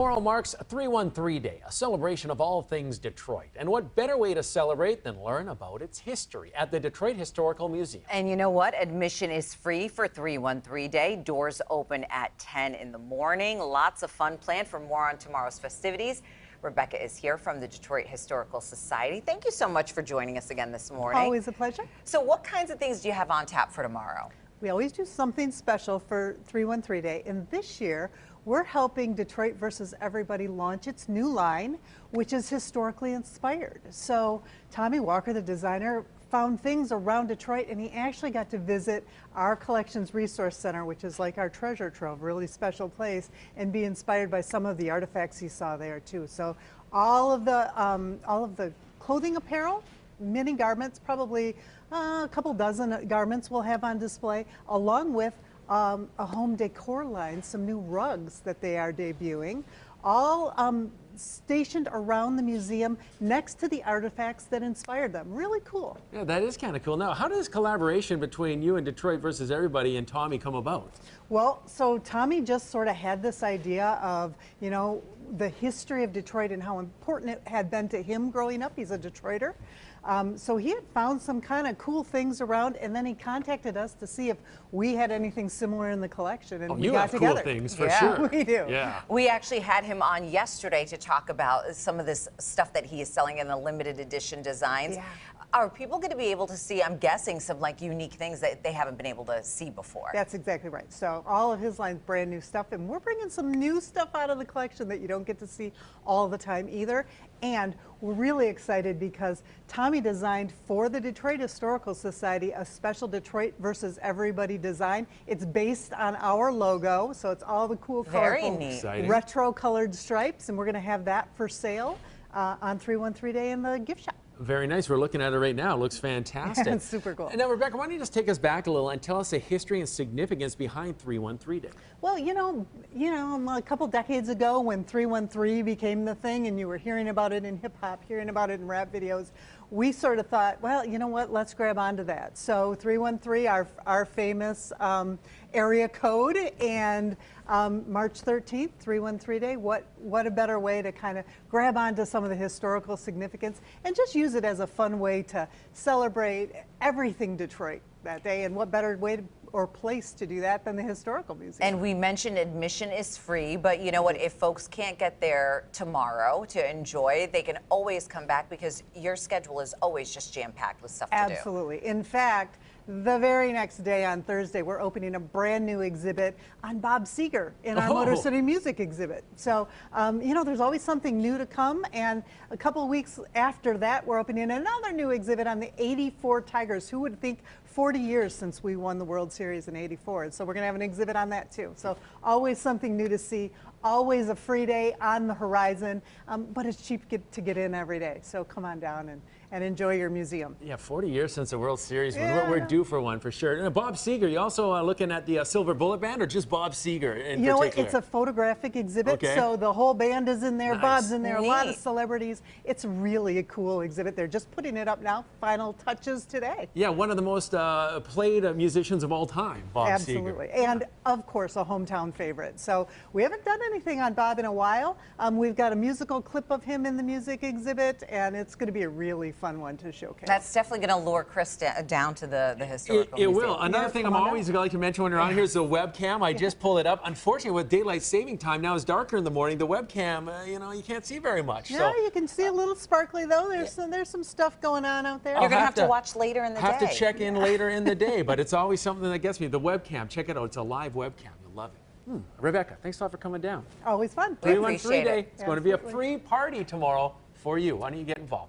Tomorrow marks 313 Day, a celebration of all things Detroit. And what better way to celebrate than learn about its history at the Detroit Historical Museum? And you know what? Admission is free for 313 Day. Doors open at 10 in the morning. Lots of fun planned. For more on tomorrow's festivities, Rebecca is here from the Detroit Historical Society. Thank you so much for joining us again this morning. Always a pleasure. So what kinds of things do you have on tap for tomorrow? We always do something special for 313 Day, and this year we're helping Detroit versus Everybody launch its new line, which is historically inspired. So Tommy Walker, the designer, found things around Detroit, and he actually got to visit our Collections Resource Center, which is like our treasure trove, really special place, and be inspired by some of the artifacts he saw there too. So all of the clothing apparel, many garments, probably a couple dozen garments we'll have on display, along with a home decor line, some new rugs that they are debuting, all stationed around the museum next to the artifacts that inspired them. Really cool. Yeah, that is kind of cool. Now, how does collaboration between you and Detroit versus Everybody and Tommy come about? Well, so Tommy just sort of had this idea of, you know, the history of Detroit and how important it had been to him growing up. He's a Detroiter. So he had found some kind of cool things around, and then he contacted us to see if we had anything similar in the collection, and we you got have together. Cool things for Yeah. sure. We do. Yeah. We actually had him on yesterday to talk about some of this stuff that he is selling in the limited edition designs. Yeah. Are people going to be able to see, I'm guessing, some like unique things that they haven't been able to see before? That's exactly right. So all of his line's brand new stuff, and we're bringing some new stuff out of the collection that you don't get to see all the time either. And we're really excited because Tommy designed for the Detroit Historical Society a special Detroit versus Everybody design. It's based on our logo, so it's all the cool, colorful, retro colored stripes, and we're going to have that for sale on 313 Day in the gift shop. Very nice. We're looking at it right now. It looks fantastic. It's super cool. And now, Rebecca, why don't you just take us back a little and tell us the history and significance behind 313 Day? Well, you know, a couple decades ago when 313 became the thing and you were hearing about it in hip hop, hearing about it in rap videos, we sort of thought, well, you know what, let's grab onto that. So 313, our famous area code, and March 13th, 313 Day, what a better way to kind of grab onto some of the historical significance and just use it as a fun way to celebrate everything Detroit that day, and what better way or place to do that than the Historical Museum. And we mentioned admission is free, but you know what, if folks can't get there tomorrow to enjoy, they can always come back because your schedule is always just jam-packed with stuff to do. Absolutely. In fact, the very next day on Thursday, we're opening a brand new exhibit on Bob Seger in our Motor City Music exhibit. So, you know, there's always something new to come. And a couple of weeks after that, we're opening another new exhibit on the 84 Tigers. Who would think 40 years since we won the World Series in '84. So we're going to have an exhibit on that too. So always something new to see, always a free day on the horizon, but it's cheap to get in every day. So come on down and enjoy your museum. Yeah, 40 years since the World Series. Yeah, We're due for one for sure. And Bob Seger, you also looking at the Silver Bullet Band, or just Bob Seger in particular? You know what? It's a photographic exhibit, okay. So the whole band is in there. Nice. Bob's in there. Neat. A lot of celebrities. It's really a cool exhibit. They're just putting it up now. Final touches today. Yeah, one of the most played musicians of all time, Bob Seger. Absolutely. And of course, a hometown favorite. So we haven't done anything on Bob in a while. We've got a musical clip of him in the music exhibit, and it's going to be a really fun one to showcase. That's definitely going to lure Chris down to the Historical It Museum. will. Another thing I'm always like to mention when you're on here is the webcam. I just pulled it up. Unfortunately, with daylight saving time, now it's darker in the morning. The webcam, you know, you can't see very much. Yeah, so you can see a little sparkly though. There's some stuff going on out there. You're going to have to watch later in the day. Have to check in later in the day, but it's always something that gets me. The webcam, check it out. It's a live webcam. You'll love it. Rebecca, thanks a lot for coming down. Always fun. 313 Day. it. It's going to be a free party tomorrow for you. Why don't you get involved?